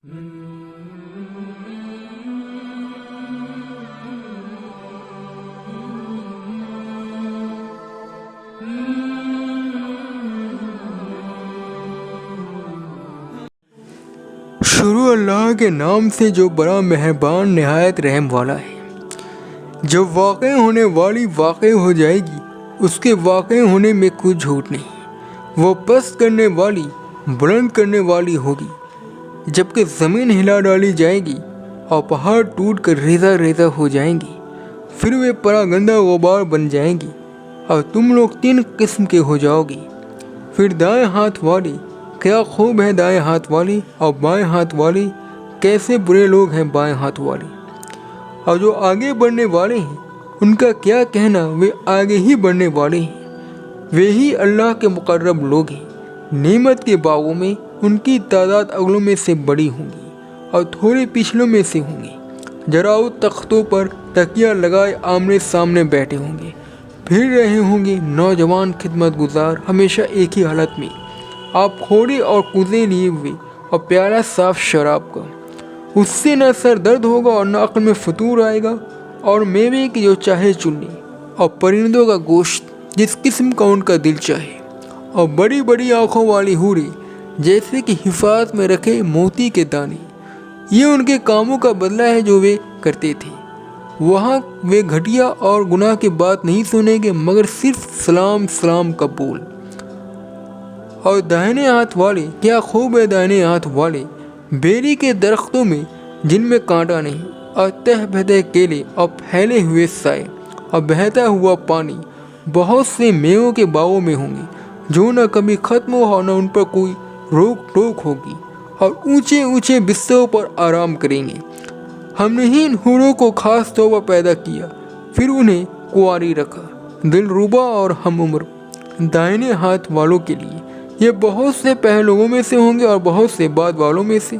شروع اللہ کے نام سے جو بڑا مہربان نہایت رحم والا ہے۔ جب واقع ہونے والی واقع ہو جائے گی، اس کے واقع ہونے میں کوئی جھوٹ نہیں۔ وہ پست کرنے والی بلند کرنے والی ہوگی، جبکہ زمین ہلا ڈالی جائے گی اور پہاڑ ٹوٹ کر ریزہ ریزہ ہو جائیں گی، پھر وہ پراگندہ غبار بن جائیں گی اور تم لوگ 3 قسم کے ہو جاؤ گی۔ پھر دائیں ہاتھ والی، کیا خوب ہے دائیں ہاتھ والی، اور بائیں ہاتھ والی، کیسے برے لوگ ہیں بائیں ہاتھ والی۔ اور جو آگے بڑھنے والے ہیں، ان کا کیا کہنا، وہ آگے ہی بڑھنے والے ہیں، وہی اللہ کے مقرب لوگ ہیں۔ نعمت کے باغوں میں ان کی تعداد اگلوں میں سے بڑی ہوں گی اور تھوڑے پچھلوں میں سے ہوں گی۔ جراؤ تختوں پر تکیہ لگائے آمنے سامنے بیٹھے ہوں گے، پھر رہے ہوں گے نوجوان خدمت گزار ہمیشہ ایک ہی حالت میں، آپ کھوڑے اور کوزے لیے ہوئے اور پیالہ صاف شراب کا۔ اس سے نہ سر درد ہوگا اور نہ عقل میں فطور آئے گا، اور میوے کی جو چاہے چن لیں، اور پرندوں کا گوشت جس قسم کا ان کا دل چاہے، اور بڑی بڑی آنکھوں والی حوریں جیسے کہ حفاظت میں رکھے موتی کے دانے۔ یہ ان کے کاموں کا بدلہ ہے جو وہ کرتے تھے۔ وہاں وہ گھٹیا اور گناہ کی بات نہیں سنیں گے، مگر صرف سلام سلام کا بول۔ اور دائنے ہاتھ والے، کیا خوب ہے دائنے ہاتھ والے، بیری کے درختوں میں جن میں کانٹا نہیں، اور تہ بہتے کیلے اور پھیلے ہوئے سائے اور بہتا ہوا پانی، بہت سے میووں کے باغوں میں ہوں گے، جو نہ کبھی ختم ہو اور نہ ان پر کوئی روک ٹوک ہوگی، اور اونچے اونچے بستروں پر آرام کریں گے۔ ہم نے ہی ان حوروں کو خاص طور پر پیدا کیا، پھر انہیں کنواری رکھا، دل ربا اور ہم عمر۔ دائنے ہاتھ والوں کے لیے یہ بہت سے پہلے لوگوں میں سے ہوں گے اور بہت سے بعد والوں میں سے۔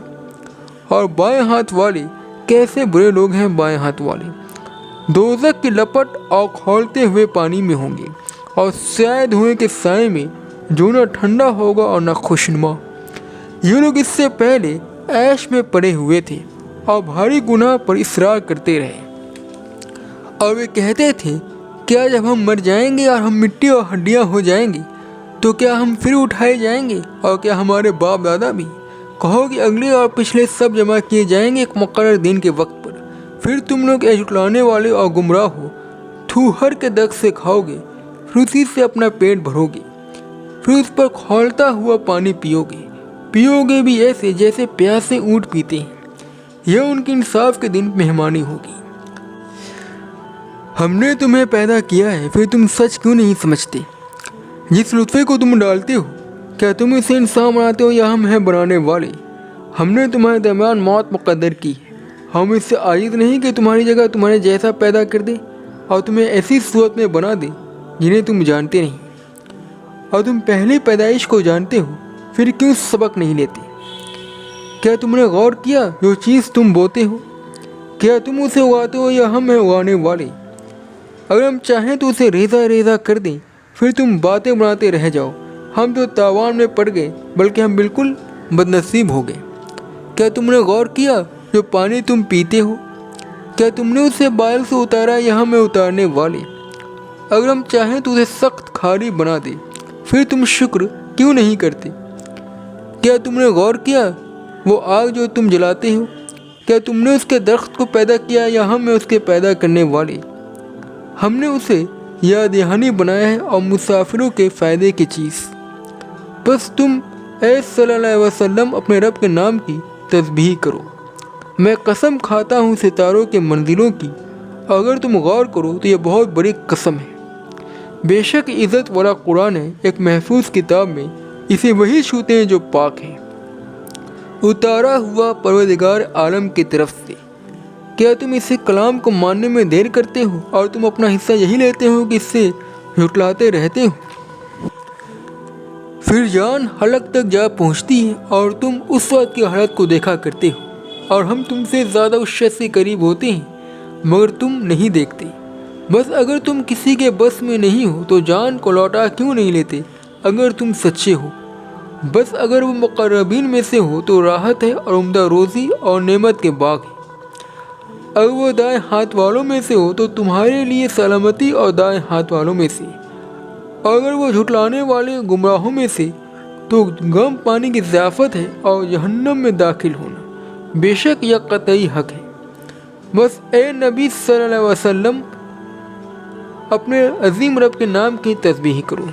اور بائیں ہاتھ والے، کیسے برے لوگ ہیں بائیں ہاتھ والے، دوزخ کی لپٹ اور کھولتے ہوئے پانی میں ہوں گے، اور سیاہ دھوئیں کے سائے میں، جو نہ ٹھنڈا ہوگا اور نہ خوشنما۔ یہ لوگ اس سے پہلے عیش میں پڑے ہوئے تھے اور بھاری گناہ پر اصرار کرتے رہے، اور وہ کہتے تھے، کیا جب ہم مر جائیں گے اور ہم مٹی اور ہڈیاں ہو جائیں گے تو کیا ہم پھر اٹھائے جائیں گے، اور کیا ہمارے باپ دادا بھی؟ کہو کہ اگلے اور پچھلے سب جمع کیے جائیں گے ایک مقرر دن کے وقت پر۔ پھر تم لوگ جھٹلانے والے اور گمراہ ہو، تھوہر کے دگ سے کھاؤ گے، پھر اسی سے اپنا پیٹ بھرو گے، پھر اس پر کھولتا ہوا پانی پیو گے بھی ایسے جیسے پیاسے اونٹ پیتے ہیں۔ یہ ان کے انصاف کے دن مہمانی ہوگی۔ ہم نے تمہیں پیدا کیا ہے، پھر تم سچ کیوں نہیں سمجھتے؟ جس لطفے کو تم ڈالتے ہو، کیا تم اسے انسان بناتے ہو یا ہم ہیں بنانے والے؟ ہم نے تمہارے درمیان موت مقدر کی ہے، ہم اس سے عاجز نہیں کہ تمہاری جگہ تمہارے جیسا پیدا کر دے اور تمہیں ایسی صورت میں بنا دے جنہیں تم جانتے نہیں۔ اور تم پہلی پیدائش کو جانتے ہو، پھر کیوں سبق نہیں لیتے؟ کیا تم نے غور کیا جو چیز تم بوتے ہو، کیا تم اسے اگاتے ہو یا ہم ہیں اگانے والے؟ اگر ہم چاہیں تو اسے ریزہ ریزہ کر دیں، پھر تم باتیں بناتے رہ جاؤ، ہم تو تاوان میں پڑ گئے، بلکہ ہم بالکل بدنصیب ہو گئے۔ کیا تم نے غور کیا جو پانی تم پیتے ہو، کیا تم نے اسے بال سے اتارا یا ہم ہیں اتارنے والے؟ اگر ہم چاہیں تو اسے سخت کھاری بنا دیں، پھر تم شکر کیوں نہیں کرتے؟ کیا تم نے غور کیا وہ آگ جو تم جلاتے ہو، کیا تم نے اس کے درخت کو پیدا کیا یا ہم ہیں اس کے پیدا کرنے والے؟ ہم نے اسے یاد دہانی بنایا ہے اور مسافروں کے فائدے کی چیز۔ بس تم اے صلی اللہ علیہ وسلم اپنے رب کے نام کی تسبیح کرو۔ میں قسم کھاتا ہوں ستاروں کے منزلوں کی، اگر تم غور کرو تو یہ بہت بڑی قسم ہے۔ بے شک عزت والا قرآن ہے، ایک محفوظ کتاب میں اسے وہی چھوتے ہیں جو پاک ہیں، اتارا ہوا پروردگار عالم کی طرف سے۔ کیا تم اسے کلام کو ماننے میں دیر کرتے ہو اور تم اپنا حصہ یہی لیتے ہو کہ اس سے جھٹلاتے رہتے ہو؟ پھر جان حلق تک جا پہنچتی ہے اور تم اس وقت کی حالت کو دیکھا کرتے ہو، اور ہم تم سے زیادہ اس شخص سے قریب ہوتے ہیں مگر تم نہیں دیکھتے۔ بس اگر تم کسی کے بس میں نہیں ہو تو جان کو لوٹا کیوں نہیں لیتے اگر تم سچے ہو؟ بس اگر وہ مقربین میں سے ہو تو راحت ہے اور عمدہ روزی اور نعمت کے باغ ہے۔ اگر وہ دائیں ہاتھ والوں میں سے ہو تو تمہارے لیے سلامتی اور دائیں ہاتھ والوں میں سے، اور اگر وہ جھٹلانے والے گمراہوں میں سے تو غم پانی کی ضیافت ہے اور جہنم میں داخل ہونا، بے شک یہ قطعی حق ہے۔ بس اے نبی صلی اللہ علیہ وسلم اپنے عظیم رب کے نام کی تسبیح کرو۔